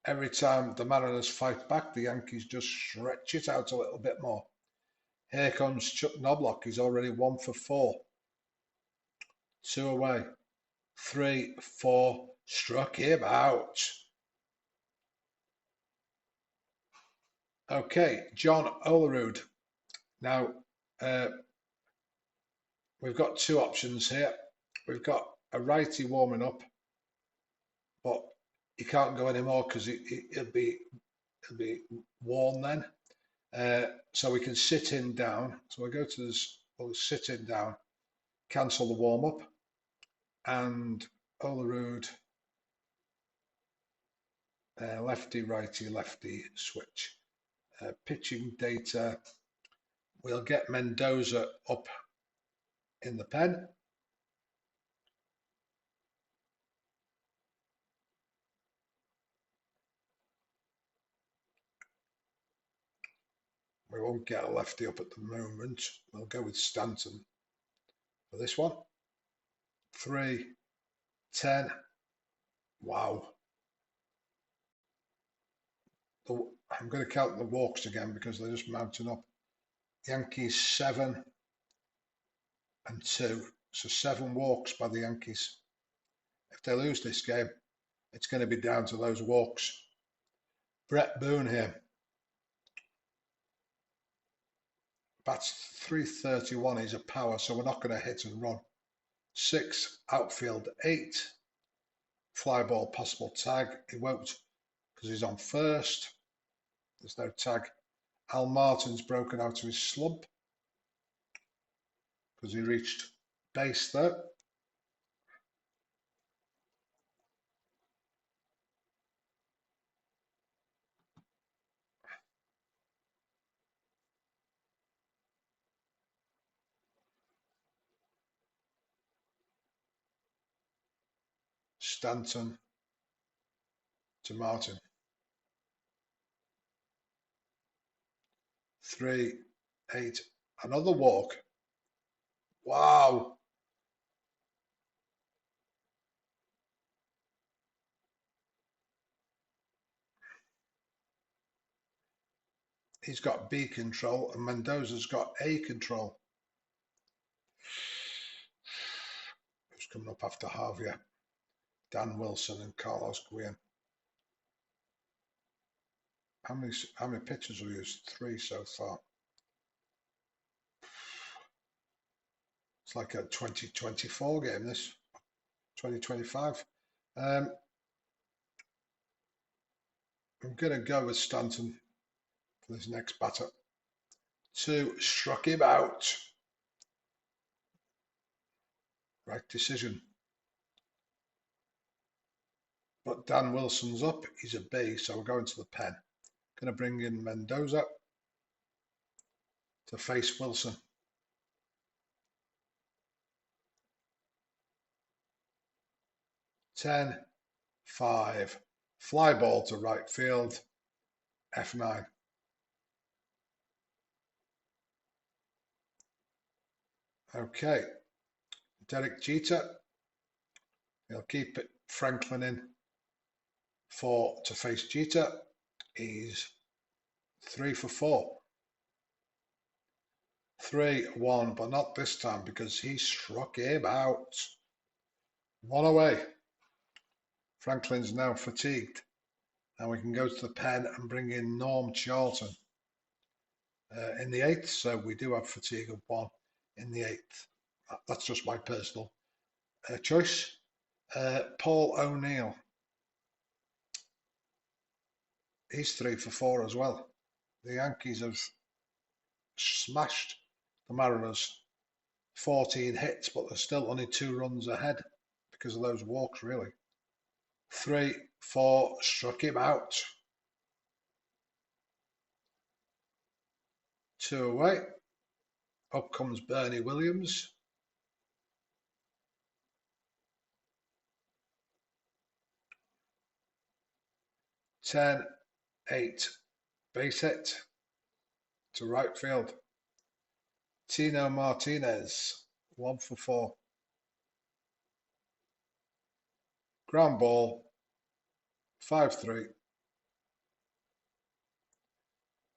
Every time the Mariners fight back, the Yankees just stretch it out a little bit more. Here comes Chuck Knobloch. He's already 1 for 4. 2 away. 3, 4. Struck him out. Okay, John Olerud. Now, we've got 2 options here. We've got a righty warming up, but he can't go anymore because it'll be worn then. So we can sit him down. So we'll go to this, we'll sit him down, cancel the warm up, and Olerud, lefty, righty, lefty switch. Pitching data, we'll get Mendoza up in the pen. We won't get a lefty up at the moment. We'll go with Stanton for this one. 3, 10. Wow. I'm going to count the walks again because they're just mounting up. Yankees 7 and 2. So 7 walks by the Yankees. If they lose this game, it's going to be down to those walks. Brett Boone here. Bats .331. He's a power, so we're not going to hit and run. 6, outfield 8. Fly ball, possible tag. He won't because he's on first. There's no tag. Al Martin's broken out of his slump because he reached base there. Stanton to Martin. 3, 8. Another walk. Wow. He's got B control and Mendoza's got A control. Who's coming up after Javier? Dan Wilson and Carlos Guillen. How many pitchers have we used? 3 so far. It's like a 2024 game, this. 2025. I'm going to go with Stanton for this next batter. 2, struck him out. Right decision. But Dan Wilson's up. He's a B, so we're going to the pen. Going to bring in Mendoza to face Wilson. 10, 5. Fly ball to right field. F9. Okay. Derek Jeter. He'll keep it. Franklin in to face Jeter. He's 3 for 4. 3, 1, but not this time because he struck him out. 1 away. Franklin's now fatigued. Now we can go to the pen and bring in Norm Charlton in the 8th. So we do have fatigue of 1 in the 8th. That's just my personal choice. Paul O'Neill. He's 3 for 4 as well. The Yankees have smashed the Mariners. 14 hits, but they're still only 2 runs ahead because of those walks, really. 3, 4, struck him out. 2 away. Up comes Bernie Williams. 10, 8, base hit to right field. Tino Martinez, 1 for 4. Ground ball, 5-3.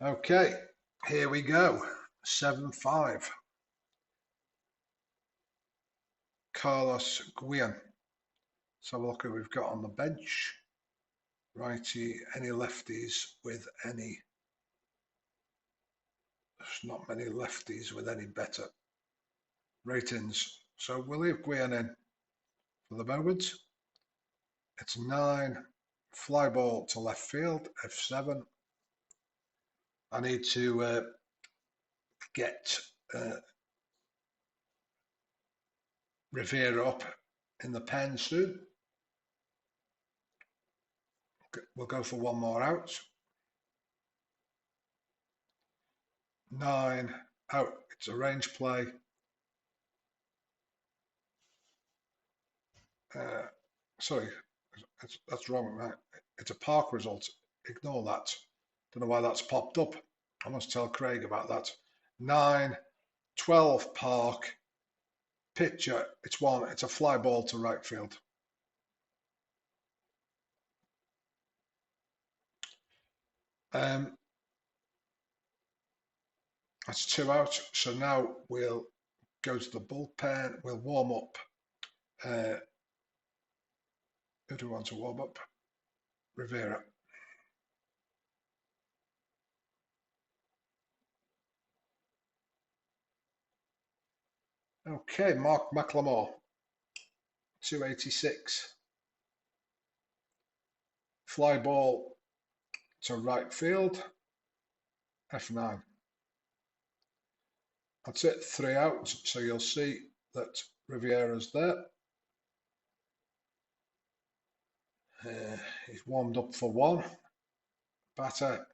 Okay, here we go. 7-5. Carlos Guillen. Let's have a look who we've got on the bench. Righty, any lefties with any? There's not many lefties with any better ratings. So we'll leave Guillen in for the moment. It's 9. Fly ball to left field, F7. I need to get Rivera up in the pen soon. We'll go for one more out. 9 out. It's a range play. Sorry, that's wrong. Right? It's a park result. Ignore that. Don't know why that's popped up. I must tell Craig about that. 9, 12 park. Pitcher. It's 1. It's a fly ball to right field. That's 2 out. So now we'll go to the bullpen. We'll warm up. Who do we want to warm up? Rivera. Okay, Mark McLemore, 286. Fly ball to right field, F9. That's it, 3 outs. So you'll see that Rivera's there. He's warmed up for 1 batter.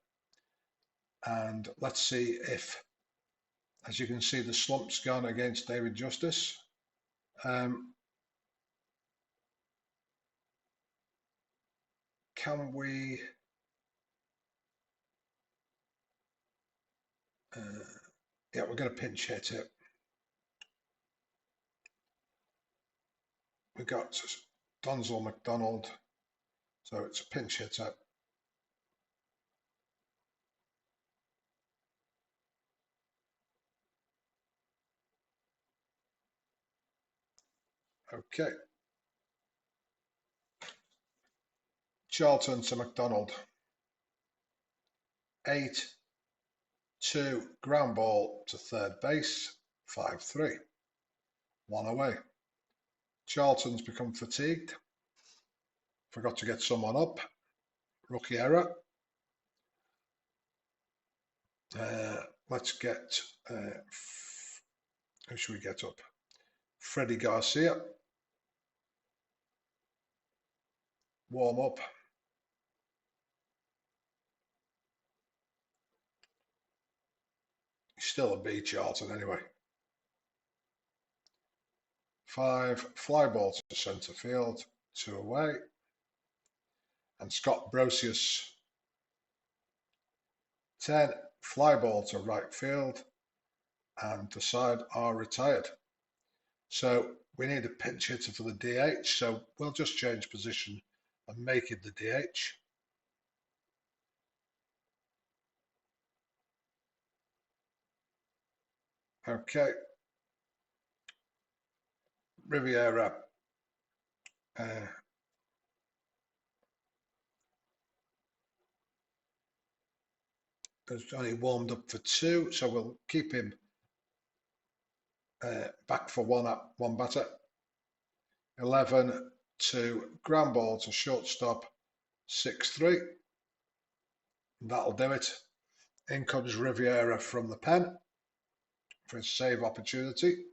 And let's see if, as you can see, the slump's gone against David Justice. Can we... yeah, we're going to pinch hit it. We've got Donzel McDonald, so it's a pinch hitter. Okay. Charlton to McDonald. 8, 2, ground ball to third base, 5-3. 1 away. Charlton's become fatigued. Forgot to get someone up. Rookie error. Let's get, who should we get up? Freddie Garcia. Warm up. He's still a B, Charlton, anyway. 5, fly ball to centre field, 2 away. And Scott Brosius. 10, fly ball to right field, and the side are retired. So we need a pinch hitter for the DH, so we'll just change position and make it the DH. Okay. Riviera. Has only warmed up for 2, so we'll keep him back for 1 batter. 11, 2, ground ball to shortstop, 6-3. That'll do it. In comes Riviera from the pen for a save opportunity.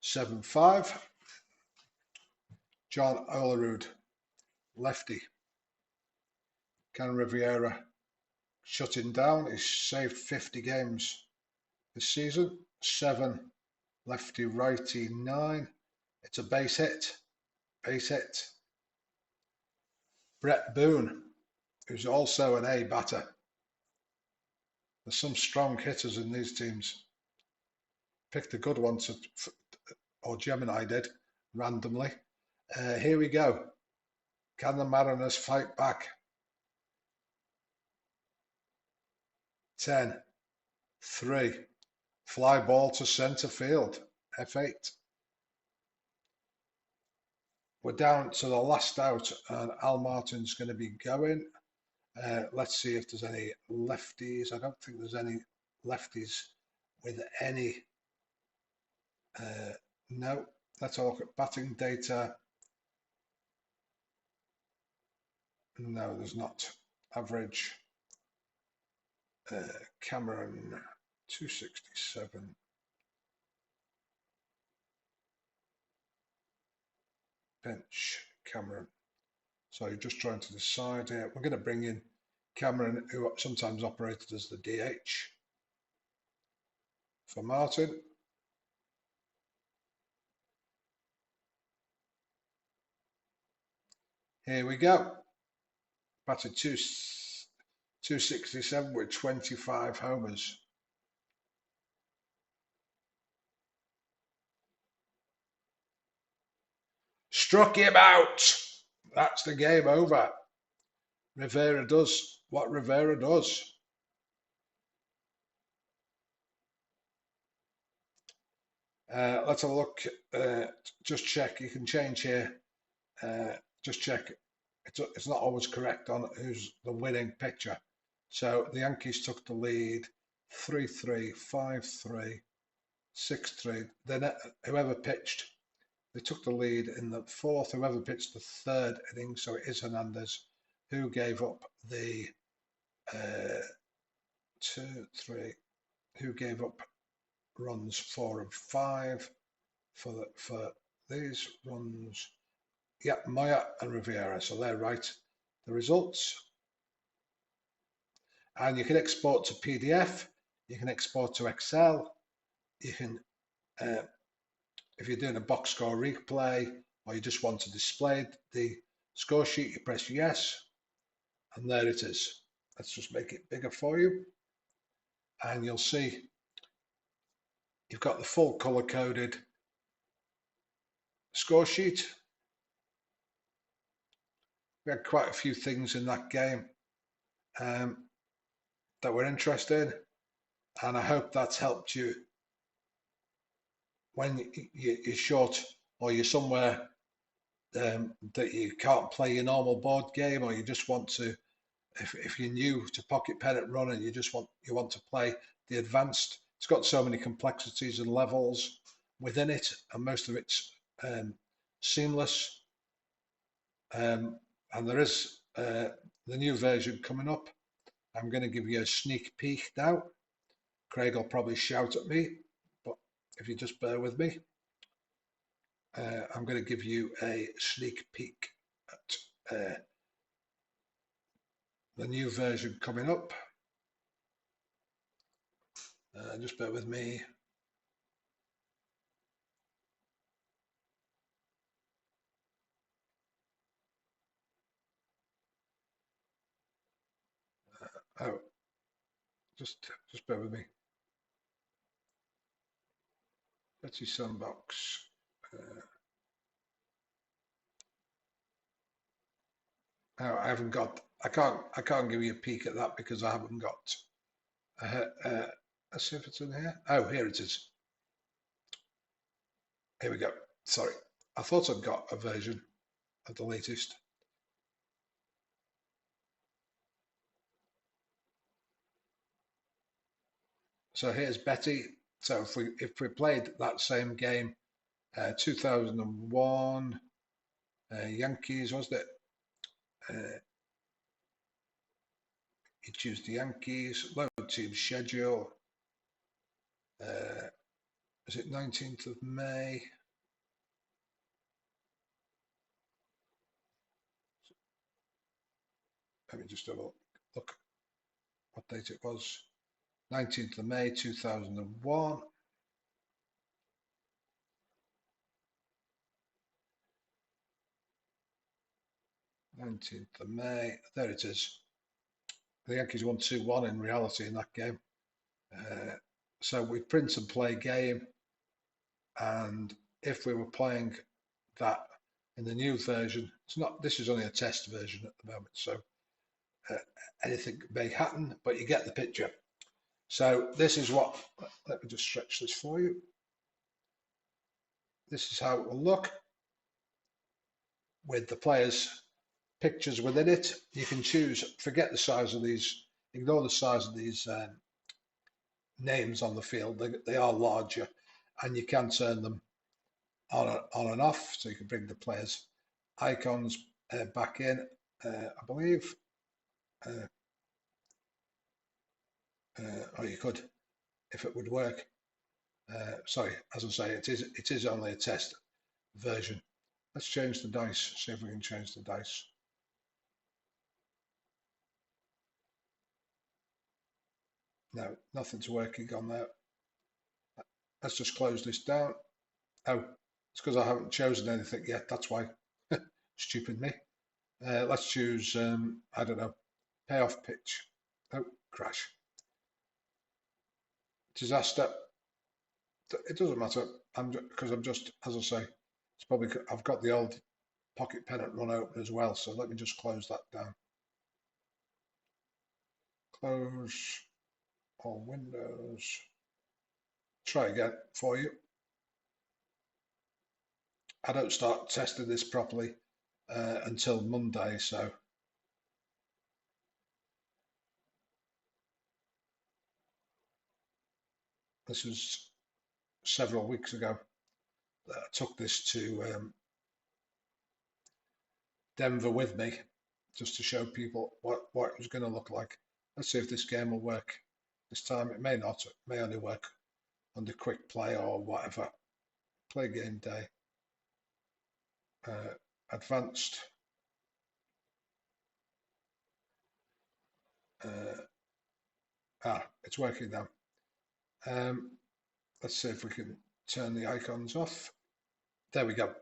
7-5. John Olerud, lefty. Can Riviera shut him down? He's saved 50 games this season. 7, lefty, righty, 9. It's a base hit. Base hit. Brett Boone, who's also an A batter. There's some strong hitters in these teams. Picked a good one to, or Gemini did, randomly. Here we go. Can the Mariners fight back? 10, 3, fly ball to centre field, F8. We're down to the last out, and Al Martin's going to be going. Let's see if there's any lefties. I don't think there's any lefties with any. No, let's have a look at batting data. No, there's not. Average. Cameron, 267. Bench, Cameron. So you're just trying to decide here. We're going to bring in Cameron, who sometimes operated as the DH for Martin. Here we go. Batted 267 with 25 homers. Struck him out. That's the game over. Rivera does what Rivera does. Let's have a look. Just check. You can change here. Just check. It's not always correct on who's the winning pitcher. So the Yankees took the lead 3-3, 5-3, 6-3. Then whoever pitched, they took the lead in the fourth. Whoever pitched the third inning, so it is Hernandez, who gave up the 2-3, who gave up runs 4 and 5 for these runs. Yeah, Maya and Rivera, so they're right. The results. And you can export to PDF, you can export to Excel, you can, if you're doing a box score replay, or you just want to display the score sheet, you press yes, and there it is. Let's just make it bigger for you. And you'll see you've got the full color-coded score sheet. We had quite a few things in that game that we're interested in, and I hope that's helped you when you're short or you're somewhere that you can't play your normal board game, or you just want to, if you're new to Pocket Pen and Run and you want to play the advanced. It's got so many complexities and levels within it, and most of it's seamless. And there is the new version coming up. I'm going to give you a sneak peek now. Craig will probably shout at me, but if you just bear with me, I'm going to give you a sneak peek at the new version coming up. Just bear with me. Oh, just bear with me. Betsy Sandbox. I haven't got. I can't give you a peek at that because I haven't got. Let's see if it's in here. Oh, here it is. Here we go. Sorry, I thought I'd got a version of the latest. So here's Betty. So if we played that same game, 2001 Yankees, wasn't it? You choose the Yankees, load team schedule. Is it 19th of May? Let me just have a look what date it was. 19th of May 2001. 19th of May, there it is. the Yankees won 2-1 in reality in that game. So we print and play game, and if we were playing that in the new version, it's not. This is only a test version at the moment, so anything may happen, but you get the picture. So this is what. Let me just stretch this for you. This is how it will look with the players' pictures within it. You can choose. Forget the size of these. Ignore the size of these names on the field. They are larger, and you can turn them on and off, so you can bring the players' icons back in, I believe, or you could, if it would work. Sorry, as I say, it is only a test version. Let's change the dice, see if we can change the dice. No, nothing's working on there. Let's just close this down. Oh, it's because I haven't chosen anything yet, that's why. Stupid me. Let's choose, I don't know, payoff pitch. Oh, crash. Disaster. It doesn't matter. Because I'm just, as I say, it's probably I've got the old pocket pennant run open as well. So let me just close that down. Close all windows. Try again for you. I don't start testing this properly until Monday, so this was several weeks ago that I took this to Denver with me just to show people what it was going to look like. Let's see if this game will work this time. It may not. It may only work under quick play or whatever. Play game day. Advanced. It's working now. Let's see if we can turn the icons off. There we go.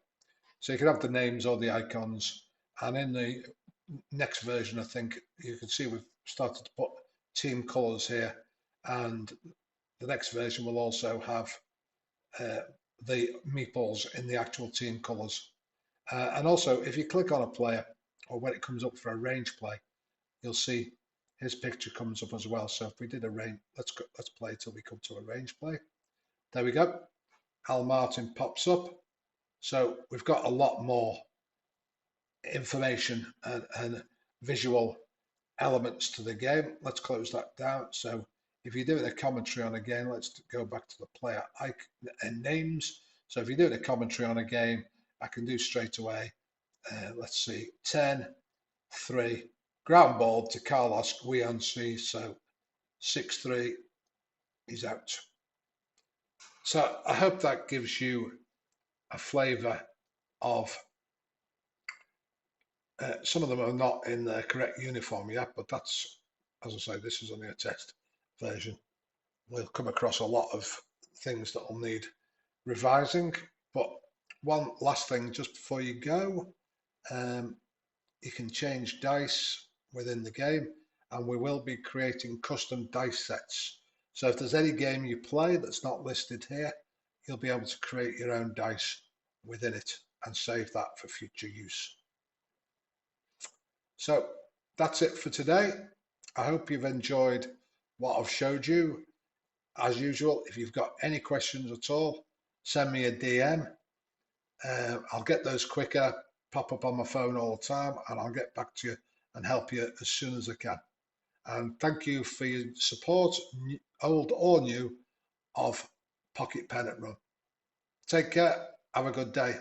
So you can have the names or the icons. And in the next version, I think you can see we've started to put team colors here. And the next version will also have the meeples in the actual team colors. And also, if you click on a player, or when it comes up for a range play, you'll see his picture comes up as well. So if we did a range, let's play till we come to a range play. There we go. Al Martin pops up. So we've got a lot more information and visual elements to the game. Let's close that down. So if you're doing a commentary on a game, let's go back to the player and names. So if you're doing a commentary on a game, I can do straight away. Let's see, 10-3, ground ball to Carlos Guianci. So 6-3, he's out. So I hope that gives you a flavour of some of them are not in the correct uniform yet, but that's, as I say, this is only a test version. We'll come across a lot of things that will need revising. But one last thing just before you go, you can change dice within the game, and we will be creating custom dice sets. So if there's any game you play that's not listed here, you'll be able to create your own dice within it and save that for future use. So that's it for today. I hope you've enjoyed what I've showed you. As usual, if you've got any questions at all, send me a DM. I'll get those quicker, pop up on my phone all the time, and I'll get back to you and help you as soon as I can. And thank you for your support, old or new, of Pocket Pennant Run. Take care. Have a good day.